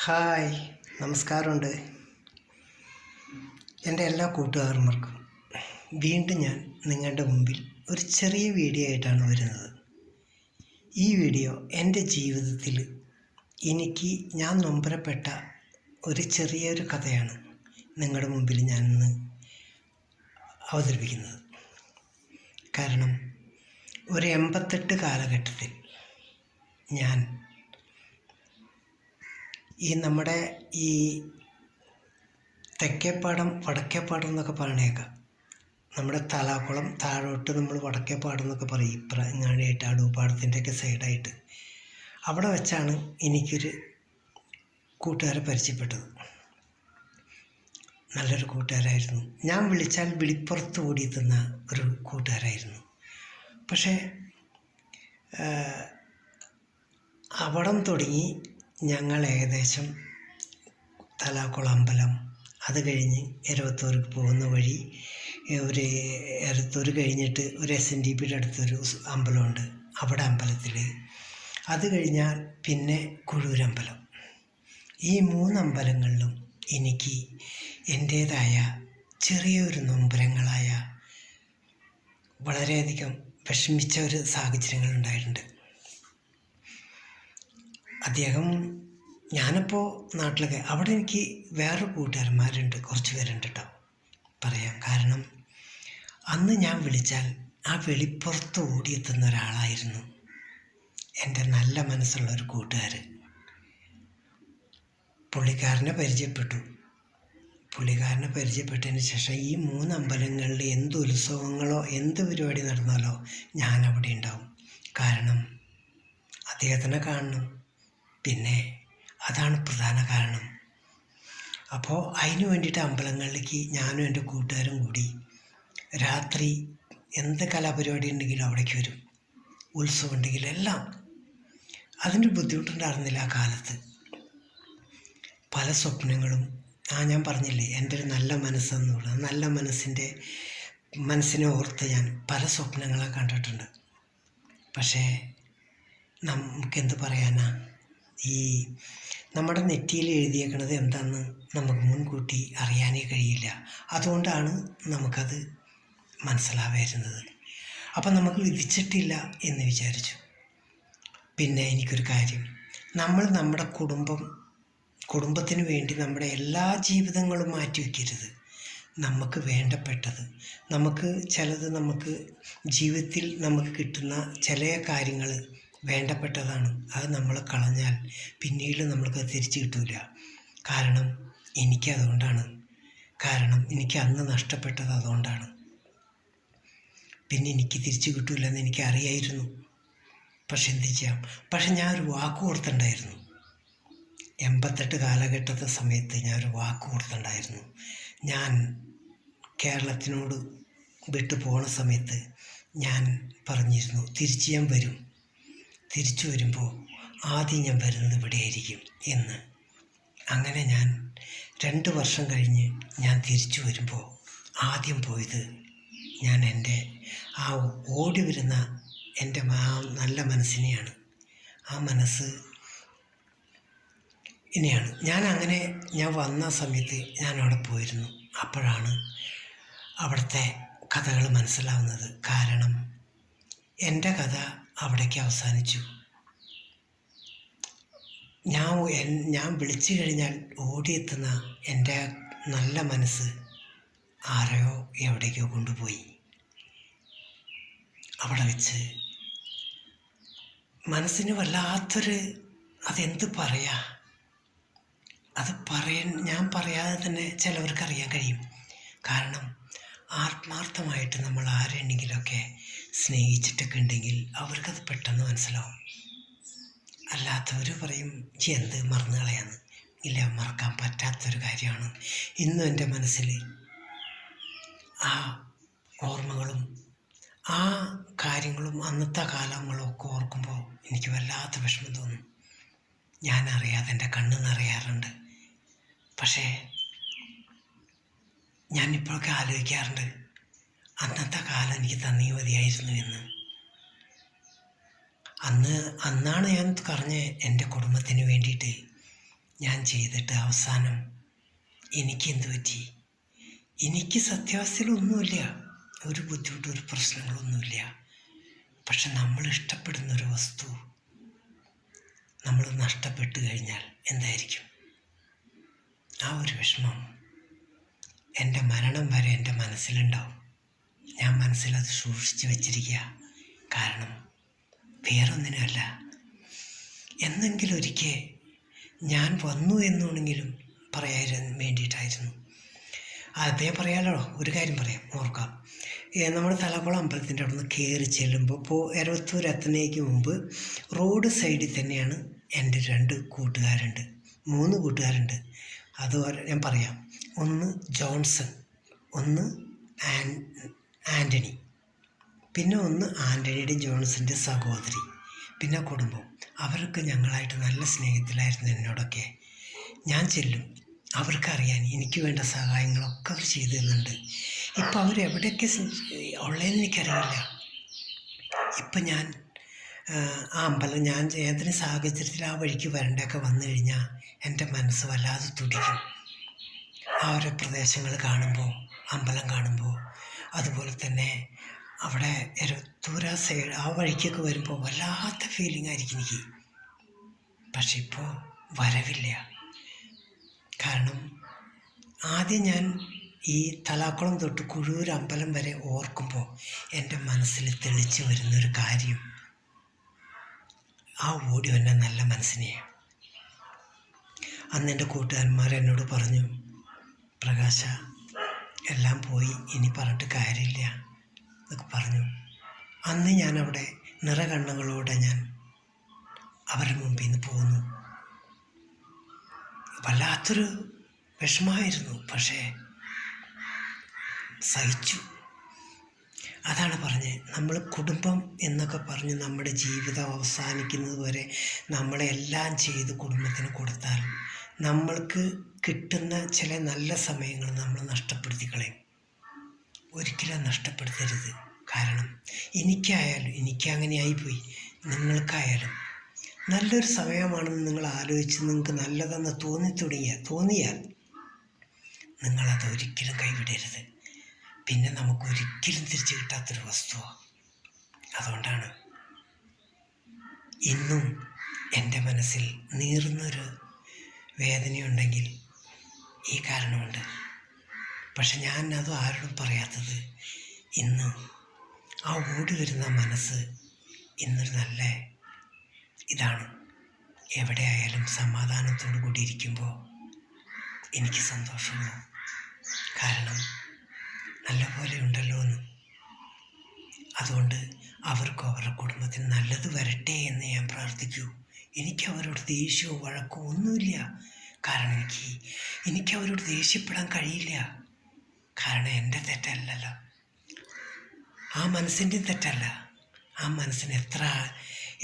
Hi, നമസ്കാരമുണ്ട്. എൻ്റെ എല്ലാ കൂട്ടുകാരന്മാർക്കും വീണ്ടും ഞാൻ നിങ്ങളുടെ മുമ്പിൽ ഒരു ചെറിയ വീഡിയോ ആയിട്ടാണ് വരുന്നത്. ഈ വീഡിയോ എൻ്റെ ജീവിതത്തിൽ ഞാൻ നൊമ്പരപ്പെട്ട ഒരു ചെറിയൊരു കഥയാണ് നിങ്ങളുടെ മുമ്പിൽ ഞാനിന്ന് അവതരിപ്പിക്കുന്നത്. കാരണം ഒരു 88 കാലഘട്ടത്തിൽ ഞാൻ നമ്മുടെ ഈ തെക്കേപ്പാടം വടക്കേപ്പാടം എന്നൊക്കെ പറയണേക്കാം. നമ്മുടെ തലാക്കുളം താഴോട്ട് നമ്മൾ വടക്കേപ്പാടം എന്നൊക്കെ പറയും. ഇങ്ങാടിയായിട്ട് അടൂപ്പാടത്തിൻ്റെയൊക്കെ സൈഡായിട്ട് അവിടെ വെച്ചാണ് എനിക്കൊരു കൂട്ടുകാരെ പരിചയപ്പെട്ടത്. നല്ലൊരു കൂട്ടുകാരായിരുന്നു. ഞാൻ വിളിച്ചാൽ വിളിപ്പുറത്ത് ഓടിയെത്തുന്ന ഒരു കൂട്ടുകാരായിരുന്നു. പക്ഷേ അവിടം തുടങ്ങി ഞങ്ങൾ ഏകദേശം തലാക്കുളം അമ്പലം, അത് കഴിഞ്ഞ് എരവത്തൂർക്ക് പോകുന്ന വഴി ഒരു എരവത്തൂർ കഴിഞ്ഞിട്ട് ഒരു SNDPയുടെ അടുത്തൊരു അമ്പലമുണ്ട്, അവിടെ അമ്പലത്തിൽ, അത് കഴിഞ്ഞാൽ പിന്നെ കുഴൂരമ്പലം. ഈ 3 അമ്പലങ്ങളിലും എനിക്ക് എൻ്റേതായ ചെറിയൊരു നൊമ്പരങ്ങളായ വളരെയധികം വിഷമിച്ച ഒരു സാഹചര്യങ്ങളുണ്ടായിട്ടുണ്ട്. ഞാനിപ്പോൾ നാട്ടിലൊക്കെ അവിടെ എനിക്ക് വേറെ കൂട്ടുകാരന്മാരുണ്ട്, കുറച്ച് പേരുണ്ട് കേട്ടോ, പറയാം. കാരണം അന്ന് ഞാൻ വിളിച്ചാൽ ആ വെളിപ്പുറത്ത് ഓടിയെത്തുന്ന ഒരാളായിരുന്നു എൻ്റെ നല്ല മനസ്സുള്ള ഒരു കൂട്ടുകാരൻ. പുള്ളിക്കാരനെ പരിചയപ്പെട്ടതിന് ശേഷം ഈ 3 അമ്പലങ്ങളിൽ എന്ത് ഉത്സവങ്ങളോ എന്ത് പരിപാടി നടന്നാലോ ഞാൻ അവിടെ ഉണ്ടാവും. കാരണം അദ്ദേഹത്തിനെ കാണണം, പിന്നെ അതാണ് പ്രധാന കാരണം. അപ്പോൾ അതിന് വേണ്ടിയിട്ട് അമ്പലങ്ങളിലേക്ക് ഞാനും എൻ്റെ കൂട്ടുകാരും കൂടി രാത്രി എന്ത് കലാപരിപാടി ഉണ്ടെങ്കിലും അവിടേക്ക് വരും, ഉത്സവം ഉണ്ടെങ്കിലും എല്ലാം. അതിൻ്റെ ബുദ്ധിമുട്ടുണ്ടായിരുന്നില്ല ആ കാലത്ത്. പല സ്വപ്നങ്ങളും ഞാൻ പറഞ്ഞില്ലേ, എൻ്റെ ഒരു നല്ല മനസ്സെന്ന് പറയുന്നത്, നല്ല മനസ്സിനെ ഓർത്ത് ഞാൻ പല സ്വപ്നങ്ങളെ കണ്ടിട്ടുണ്ട്. പക്ഷേ നമുക്കെന്ത് പറയാനാ, നമ്മുടെ നെറ്റിയിൽ എഴുതിയേക്കണത് എന്താണെന്ന് നമുക്ക് മുൻകൂട്ടി അറിയാനേ കഴിയില്ല. അതുകൊണ്ടാണ് നമുക്കത് മനസ്സിലാവുന്നത്. അപ്പം നമുക്ക് വിധിച്ചിട്ടില്ല എന്ന് വിചാരിച്ചു. പിന്നെ എനിക്കൊരു കാര്യം, നമ്മൾ നമ്മുടെ കുടുംബത്തിന് വേണ്ടി നമ്മുടെ എല്ലാ ജീവിതങ്ങളും മാറ്റിവെക്കരുത്. നമുക്ക് വേണ്ടപ്പെട്ടത്, നമുക്ക് ജീവിതത്തിൽ നമുക്ക് കിട്ടുന്ന ചില കാര്യങ്ങൾ വേണ്ടപ്പെട്ടതാണ്. അത് നമ്മൾ കളഞ്ഞാൽ പിന്നീട് നമ്മൾക്കത് തിരിച്ചു കിട്ടില്ല. കാരണം എനിക്ക് അന്ന് നഷ്ടപ്പെട്ടത് അതുകൊണ്ടാണ്. പിന്നെ എനിക്ക് തിരിച്ചു കിട്ടില്ലെന്ന് എനിക്ക് അറിയായിരുന്നു. പക്ഷെ എന്ത് ചെയ്യാം. പക്ഷെ ഞാൻ ഒരു വാക്ക് ഓർത്തുണ്ടായിരുന്നു. 88 കാലഘട്ടത്തെ സമയത്ത് ഞാനൊരു വാക്ക് ഓർത്തുണ്ടായിരുന്നു. ഞാൻ കേരളത്തിനോട് വിട്ടു പോണ സമയത്ത് ഞാൻ പറഞ്ഞിരുന്നു, തിരിച്ച് ഞാൻ വരും, തിരിച്ചു വരുമ്പോൾ ആദ്യം ഞാൻ വരുന്നത് ഇവിടെ ആയിരിക്കും എന്ന്. അങ്ങനെ ഞാൻ 2 വർഷം കഴിഞ്ഞ് ഞാൻ തിരിച്ചു വരുമ്പോൾ ആദ്യം പോയത് ഞാൻ എൻ്റെ ആ ഓടി വരുന്ന എൻ്റെ നല്ല മനസ്സിനെയാണ്. ആ മനസ്സ് ഇനിയാണ്. ഞാൻ വന്ന സമയത്ത് ഞാൻ അവിടെ പോയിരുന്നു. അപ്പോഴാണ് അവിടുത്തെ കഥകൾ മനസ്സിലാവുന്നത്. കാരണം എൻ്റെ കഥ അവിടേക്ക് അവസാനിച്ചു. ഞാൻ വിളിച്ചു കഴിഞ്ഞാൽ ഓടിയെത്തുന്ന എൻ്റെ നല്ല മനസ്സ് ആരെയോ എവിടേക്കോ കൊണ്ടുപോയി. അവിടെ വെച്ച് മനസ്സിന് വല്ലാത്തൊരു, അതെന്ത് പറയാ, ഞാൻ പറയാതെ തന്നെ ചിലവർക്ക് അറിയാൻ കഴിയും. കാരണം ആത്മാർത്ഥമായിട്ട് നമ്മൾ ആരെയെങ്കിലുമൊക്കെ സ്നേഹിച്ചിട്ടൊക്കെ ഉണ്ടെങ്കിൽ അവർക്കത് പെട്ടെന്ന് മനസ്സിലാവും. അല്ലാത്തവർ പറയും, എന്ത് മറന്നു കളയാന്ന്. ഇല്ല, മറക്കാൻ പറ്റാത്തൊരു കാര്യമാണ്. ഇന്നും എൻ്റെ മനസ്സിൽ ആ ഓർമ്മകളും ആ കാര്യങ്ങളും അന്നത്തെ കാലങ്ങളൊക്കെ ഓർക്കുമ്പോൾ എനിക്ക് വല്ലാത്ത വിഷമം തോന്നും. ഞാനറിയാതെ എൻ്റെ കണ്ണ് നിറയാറുണ്ട്. പക്ഷേ ഞാനിപ്പോഴൊക്കെ ആലോചിക്കാറുണ്ട്, അന്നത്തെ കാലം എനിക്ക് തന്നീ മതിയായിരുന്നു എന്ന്. അന്നാണ് ഞാൻ പറഞ്ഞ് എൻ്റെ കുടുംബത്തിന് വേണ്ടിയിട്ട് ഞാൻ ചെയ്തിട്ട് അവസാനം എനിക്കെന്ത് പറ്റി? എനിക്ക് സത്യാവസ്ഥയിലൊന്നുമില്ല, ഒരു ബുദ്ധിമുട്ടും ഒരു പ്രശ്നങ്ങളൊന്നുമില്ല. പക്ഷെ നമ്മൾ ഇഷ്ടപ്പെടുന്നൊരു വസ്തു നമ്മൾ നഷ്ടപ്പെട്ടു കഴിഞ്ഞാൽ എന്തായിരിക്കും? ആ ഒരു വിഷമം എൻ്റെ മരണം വരെ എൻ്റെ മനസ്സിലുണ്ടാവും. ഞാൻ മനസ്സിലത് സൂക്ഷിച്ച് വെച്ചിരിക്കുക. കാരണം വേറൊന്നിനുമല്ല, എന്നെങ്കിലും ഒരിക്കൽ ഞാൻ വന്നു എന്നുണ്ടെങ്കിലും പറയാൻ വേണ്ടിയിട്ടായിരുന്നു. അതേ പറയാലോ, ഒരു കാര്യം പറയാം, ഓർക്കാം. നമ്മുടെ തലക്കുളം അമ്പലത്തിൻ്റെ അവിടെ നിന്ന് കയറി ചെല്ലുമ്പോൾ എരവത്തൂർ എത്തുന്നതിന് മുമ്പ് റോഡ് സൈഡിൽ തന്നെയാണ് എൻ്റെ 2 കൂട്ടുകാരുണ്ട്, 3 കൂട്ടുകാരുണ്ട്. അതുപോലെ ഞാൻ പറയാം. ഒന്ന് ജോൺസൺ, ഒന്ന് ആൻ്റണി, പിന്നെ ഒന്ന് ആൻ്റണിയുടെ ജോൺസൻ്റെ സഹോദരി, പിന്നെ കുടുംബം. അവരൊക്കെ ഞങ്ങളായിട്ട് നല്ല സ്നേഹത്തിലായിരുന്നു എന്നോടൊക്കെ. ഞാൻ ചെല്ലും, അവർക്കറിയാൻ എനിക്ക് വേണ്ട സഹായങ്ങളൊക്കെ അവർ ചെയ്തു തരുന്നുണ്ട്. ഇപ്പം അവരെവിടെയൊക്കെ ഉള്ളതെന്ന് എനിക്കറിയില്ല. ഇപ്പം ഞാൻ ആ അമ്പലം ഞാൻ ഏതൊരു സാഹചര്യത്തിൽ ആ വഴിക്ക് വരണ്ടൊക്കെ വന്നു കഴിഞ്ഞാൽ എൻ്റെ മനസ്സ് വല്ലാതെ തുടിക്കും. ആ ഓരോ പ്രദേശങ്ങൾ കാണുമ്പോൾ, അമ്പലം കാണുമ്പോൾ, അതുപോലെ തന്നെ അവിടെ എരത്തൂർ സൈഡ് ആ വഴിക്കൊക്കെ വരുമ്പോൾ വല്ലാത്ത ഫീലിംഗ് ആയിരിക്കും എനിക്ക്. പക്ഷെ ഇപ്പോൾ വരവില്ല. കാരണം ആദ്യം ഞാൻ ഈ തലാക്കുളം തൊട്ട് കുഴൂർ അമ്പലം വരെ ഓർക്കുമ്പോൾ എൻ്റെ മനസ്സിൽ തെളിച്ച് വരുന്നൊരു കാര്യം, ആ ഓടി വന്ന നല്ല മനസ്സിനെയാണ്. അന്ന് എൻ്റെ കൂട്ടുകാരന്മാർ എന്നോട് പറഞ്ഞു, പ്രകാശ എല്ലാം പോയി, ഇനി പറഞ്ഞിട്ട് കാര്യമില്ല എന്നൊക്കെ പറഞ്ഞു. അന്ന് ഞാനവിടെ നിറകണ്ണുകളോടെ ഞാൻ അവരുടെ മുമ്പിൽ നിന്ന് പോന്നു. വല്ലാത്തൊരു വിഷമമായിരുന്നു, പക്ഷേ സഹിച്ചു. അതാണ് പറഞ്ഞത്, നമ്മൾ കുടുംബം എന്നൊക്കെ പറഞ്ഞ് നമ്മുടെ ജീവിതം അവസാനിക്കുന്നത് വരെ നമ്മളെല്ലാം ചെയ്ത് കുടുംബത്തിന് കൊടുത്താൽ നമ്മൾക്ക് കിട്ടുന്ന ചില നല്ല സമയങ്ങൾ നമ്മൾ നഷ്ടപ്പെടുത്തി കളയും. ഒരിക്കലും നഷ്ടപ്പെടുത്തരുത്. കാരണം എനിക്കായാലും, എനിക്കങ്ങനെ ആയിപ്പോയി, നിങ്ങൾക്കായാലും നല്ലൊരു സമയമാണെന്ന് നിങ്ങൾ ആലോചിച്ച് നിങ്ങൾക്ക് നല്ലതെന്ന് തോന്നിയാൽ നിങ്ങളത് ഒരിക്കലും കൈവിടരുത്. പിന്നെ നമുക്കൊരിക്കലും തിരിച്ചു കിട്ടാത്തൊരു വസ്തുവാണ്. അതുകൊണ്ടാണ് ഇന്നും എൻ്റെ മനസ്സിൽ നീറുന്നൊരു വേദനയുണ്ടെങ്കിൽ ഈ കാരണമുണ്ട്. പക്ഷെ ഞാൻ അത് ആരോടും പറയാത്തത്, ഇന്ന് ആ ഓടി വരുന്ന മനസ്സ് ഇന്നൊരു നല്ല ഇതാണ്. എവിടെയായാലും സമാധാനത്തോടു കൂടി ഇരിക്കുമ്പോൾ എനിക്ക് സന്തോഷമുള്ളൂ. കാരണം നല്ലപോലെ ഉണ്ടല്ലോ എന്ന്. അതുകൊണ്ട് അവർക്കും അവരുടെ കുടുംബത്തിന് നല്ലത് വരട്ടെ എന്ന് ഞാൻ പ്രാർത്ഥിക്കൂ. എനിക്ക് അവരോട് ദേഷ്യമോ വഴക്കോ ഒന്നുമില്ല. കാരണം എനിക്ക് അവരോട് ദേഷ്യപ്പെടാൻ കഴിയില്ല. കാരണം എൻ്റെ തെറ്റല്ലല്ലോ, ആ മനസ്സിൻ്റെ തെറ്റല്ല. ആ മനസ്സിന്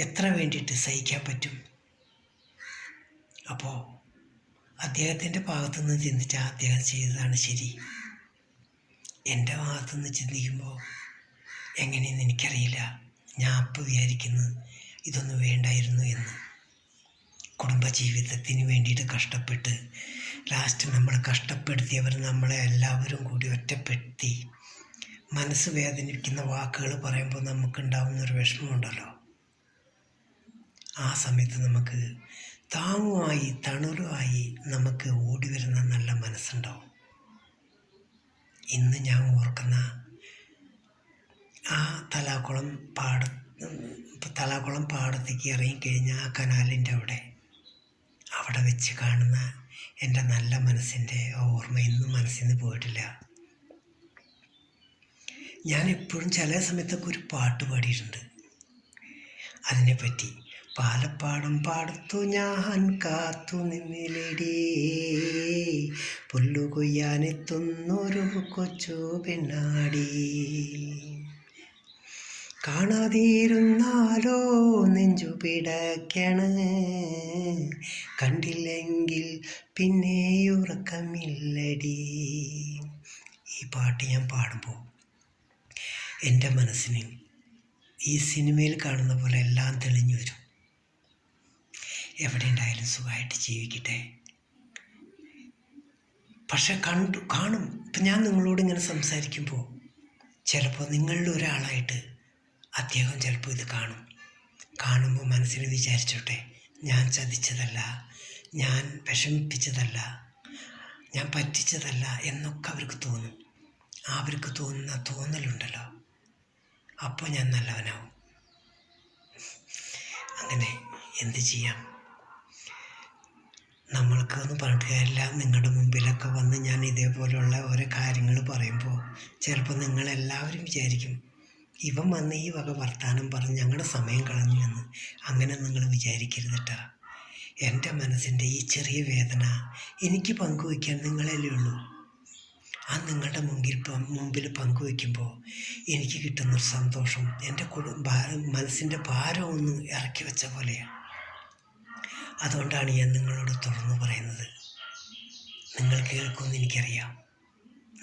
എത്ര വേണ്ടിയിട്ട് സഹിക്കാൻ പറ്റും? അപ്പോൾ അദ്ദേഹത്തിൻ്റെ ഭാഗത്തുനിന്ന് ചിന്തിച്ചാൽ അദ്ദേഹം ചെയ്തതാണ് ശരി. എൻ്റെ ഭാഗത്തുനിന്ന് ചിന്തിക്കുമ്പോൾ എങ്ങനെയെന്ന് എനിക്കറിയില്ല. ഞാൻ അപ്പോൾ വിചാരിക്കുന്നത് ഇതൊന്നും വേണ്ടായിരുന്നു എന്ന്. കുടുംബജീവിതത്തിന് വേണ്ടിയിട്ട് കഷ്ടപ്പെട്ട് ലാസ്റ്റ് നമ്മൾ കഷ്ടപ്പെടുത്തിയവർ നമ്മളെ എല്ലാവരും കൂടി ഒറ്റപ്പെടുത്തി മനസ്സ് വേദനിക്കുന്ന വാക്കുകൾ പറയുമ്പോൾ നമുക്കുണ്ടാവുന്നൊരു വിഷമമുണ്ടല്ലോ. ആ സമയത്ത് നമുക്ക് താങ്ങുമായി തണലുമായി നമുക്ക് ഓടി വരുന്ന നല്ല മനസ്സുണ്ടാവും. ഇന്ന് ഞാൻ ഓർക്കുന്ന ആ തലാക്കുളം പാടത്തേക്ക് ഇറങ്ങിക്കഴിഞ്ഞാൽ ആ കനാലിൻ്റെ അവിടെ വെച്ച് കാണുന്ന എൻ്റെ നല്ല മനസ്സിൻ്റെ ഓർമ്മ ഇന്നും മനസ്സിൽ നിന്ന് പോയിട്ടില്ല. ഞാൻ എപ്പോഴും ചില സമയത്തൊക്കെ ഒരു പാട്ട് പാടിയിട്ടുണ്ട് അതിനെപ്പറ്റി. പാലപ്പാടം പാടത്തു ഞാൻ കാത്തു നിന്നിലടി, പുല്ലു കൊയ്യാനെത്തുന്നൊരു കൊച്ചു പെണ്ണാടി, കാണാതിരുന്നാലോ നെഞ്ചു പിടയ്ക്കണ്, കണ്ടില്ലെങ്കിൽ പിന്നെ ഉറക്കമില്ലടി. ഈ പാട്ട് ഞാൻ പാടുമ്പോൾ എൻ്റെ മനസ്സിന് ഈ സിനിമയിൽ കാണുന്ന പോലെ എല്ലാം തെളിഞ്ഞു വരും. എവിടെ ഉണ്ടായാലും സുഖമായിട്ട് ജീവിക്കട്ടെ. പക്ഷെ കാണും. ഇപ്പം ഞാൻ നിങ്ങളോട് ഇങ്ങനെ സംസാരിക്കുമ്പോൾ ചിലപ്പോൾ നിങ്ങളിൽ ഒരാളായിട്ട് അദ്ദേഹം ചിലപ്പോൾ ഇത് കാണുമ്പോൾ മനസ്സിൽ വിചാരിച്ചോട്ടെ, ഞാൻ ചതിച്ചതല്ല, ഞാൻ വിഷമിപ്പിച്ചതല്ല, ഞാൻ പറ്റിച്ചതല്ല എന്നൊക്കെ അവർക്ക് തോന്നും. അവർക്ക് തോന്നുന്ന തോന്നലുണ്ടല്ലോ, അപ്പോൾ ഞാൻ നല്ലവനാവും. അങ്ങനെ എന്ത് ചെയ്യാം, നമ്മൾക്കൊന്നും പറഞ്ഞിട്ട് കാര്യമില്ല. നിങ്ങളുടെ മുമ്പിലൊക്കെ വന്ന് ഞാൻ ഇതേപോലെയുള്ള ഓരോ കാര്യങ്ങൾ പറയുമ്പോൾ ചിലപ്പോൾ നിങ്ങളെല്ലാവരും വിചാരിക്കും, ഇവൻ വന്ന് ഈ വക വർത്താനം പറഞ്ഞ് ഞങ്ങളുടെ സമയം കളഞ്ഞു എന്ന്. അങ്ങനെ നിങ്ങൾ വിചാരിക്കരുത് കേട്ടോ. എൻ്റെ മനസ്സിൻ്റെ ഈ ചെറിയ വേദന എനിക്ക് പങ്കുവയ്ക്കാൻ നിങ്ങളല്ലേ ഉള്ളൂ. ആ നിങ്ങളുടെ മുമ്പിൽ പങ്കുവയ്ക്കുമ്പോൾ എനിക്ക് കിട്ടുന്നൊരു സന്തോഷം എൻ്റെ മനസ്സിൻ്റെ ഭാരം ഒന്ന് ഇറക്കി വെച്ച പോലെയാണ്. അതുകൊണ്ടാണ് ഞാൻ നിങ്ങളോട് തുറന്നു പറയുന്നത്. നിങ്ങൾ കേൾക്കുമെന്ന് എനിക്കറിയാം.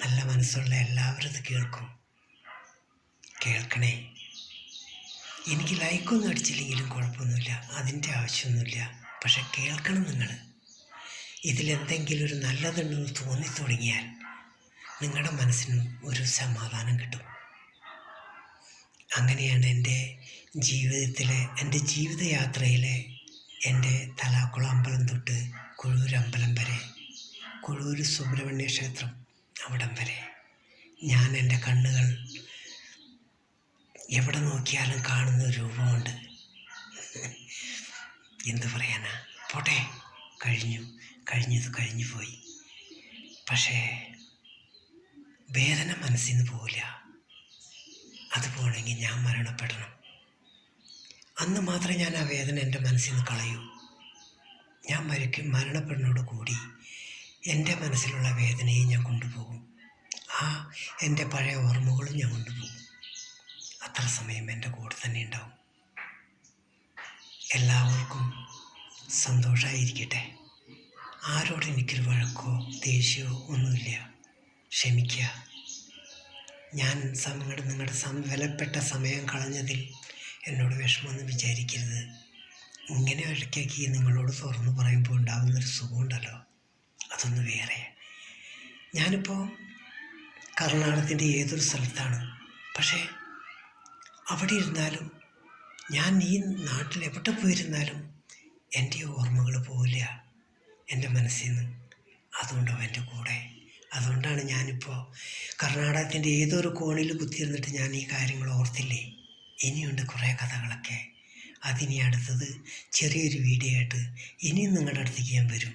നല്ല മനസ്സുള്ള എല്ലാവരും ഇത് കേൾക്കണേ. എനിക്ക് ലൈക്കൊന്നും അടിച്ചില്ലെങ്കിലും കുഴപ്പമൊന്നുമില്ല, അതിൻ്റെ ആവശ്യമൊന്നുമില്ല. പക്ഷെ കേൾക്കണം. നിങ്ങൾ ഇതിലെന്തെങ്കിലും ഒരു നല്ലതുണ്ടെന്ന് തോന്നിത്തുടങ്ങിയാൽ നിങ്ങളുടെ മനസ്സിന് ഒരു സമാധാനം കിട്ടും. അങ്ങനെയാണ് എൻ്റെ ജീവിതയാത്രയിലെ എൻ്റെ തലാക്കുളം അമ്പലം തൊട്ട് കുഴൂർ അമ്പലം വരെ, കുഴൂർ സുബ്രഹ്മണ്യ ക്ഷേത്രം അവിടം വരെ ഞാൻ എൻ്റെ കണ്ണുകൾ എവിടെ നോക്കിയാലും കാണുന്ന ഒരു രൂപമുണ്ട്. എന്തു പറയാനാ, പോട്ടെ, കഴിഞ്ഞു പോയി. പക്ഷേ വേദന മനസ്സിൽ നിന്ന് പോവില്ല. അത് പോകണമെങ്കിൽ ഞാൻ മരണപ്പെടണം. അന്ന് മാത്രമേ ഞാൻ ആ വേദന എൻ്റെ മനസ്സിൽ നിന്ന് കളയൂ. ഞാൻ മരണപ്പെടുന്നതോട് കൂടി എൻ്റെ മനസ്സിലുള്ള വേദനയെ ഞാൻ കൊണ്ടുപോകും. എൻ്റെ പഴയ ഓർമ്മകളും ഞാൻ കൊണ്ടുപോകും. അത്ര സമയം എൻ്റെ കൂടെ തന്നെ ഉണ്ടാവും. എല്ലാവർക്കും സന്തോഷമായിരിക്കട്ടെ. ആരോട് എനിക്കൊരു വഴക്കോ ദേഷ്യമോ ഒന്നുമില്ല. ക്ഷമിക്കുക. ഞാൻ നിങ്ങളുടെ വിലപ്പെട്ട സമയം കളഞ്ഞതിൽ എന്നോട് വിഷമമൊന്നും വിചാരിക്കരുത്. ഇങ്ങനെ ഇടയ്ക്കാക്കി നിങ്ങളോട് തുറന്നു പറയുമ്പോൾ ഉണ്ടാകുന്നൊരു സുഖമുണ്ടല്ലോ, അതൊന്ന് വേറെ. ഞാനിപ്പോൾ കർണാടകത്തിൻ്റെ ഏതൊരു സ്ഥലത്താണ്. പക്ഷേ അവിടെ ഇരുന്നാലും, ഞാൻ ഈ നാട്ടിൽ എവിടെ പോയിരുന്നാലും എൻ്റെ ഓർമ്മകൾ പോവില്ല എൻ്റെ മനസ്സിൽ നിന്ന്. അതുകൊണ്ടാണ് എൻ്റെ കൂടെ. അതുകൊണ്ടാണ് ഞാനിപ്പോൾ കർണാടകത്തിൻ്റെ ഏതൊരു കോണിൽ കുത്തിയിരുന്നിട്ട് ഞാൻ ഈ കാര്യങ്ങൾ ഓർത്തില്ലേ. ഇനിയുണ്ട് കുറേ കഥകളൊക്കെ. അതിനി അടുത്തത് ചെറിയൊരു വീഡിയോ ആയിട്ട് ഇനിയും നിങ്ങളുടെ അടുത്തേക്ക് ഞാൻ വരും.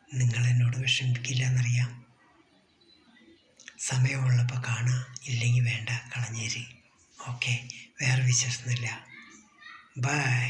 നിങ്ങളെന്നോട് വിഷമിപ്പിക്കില്ല എന്നറിയാം. സമയമുള്ളപ്പോൾ കാണാം, ഇല്ലെങ്കിൽ വേണ്ട, കളഞ്ഞേര്. ഓക്കെ, വേറെ വിശേഷമൊന്നുമില്ല. ബൈ.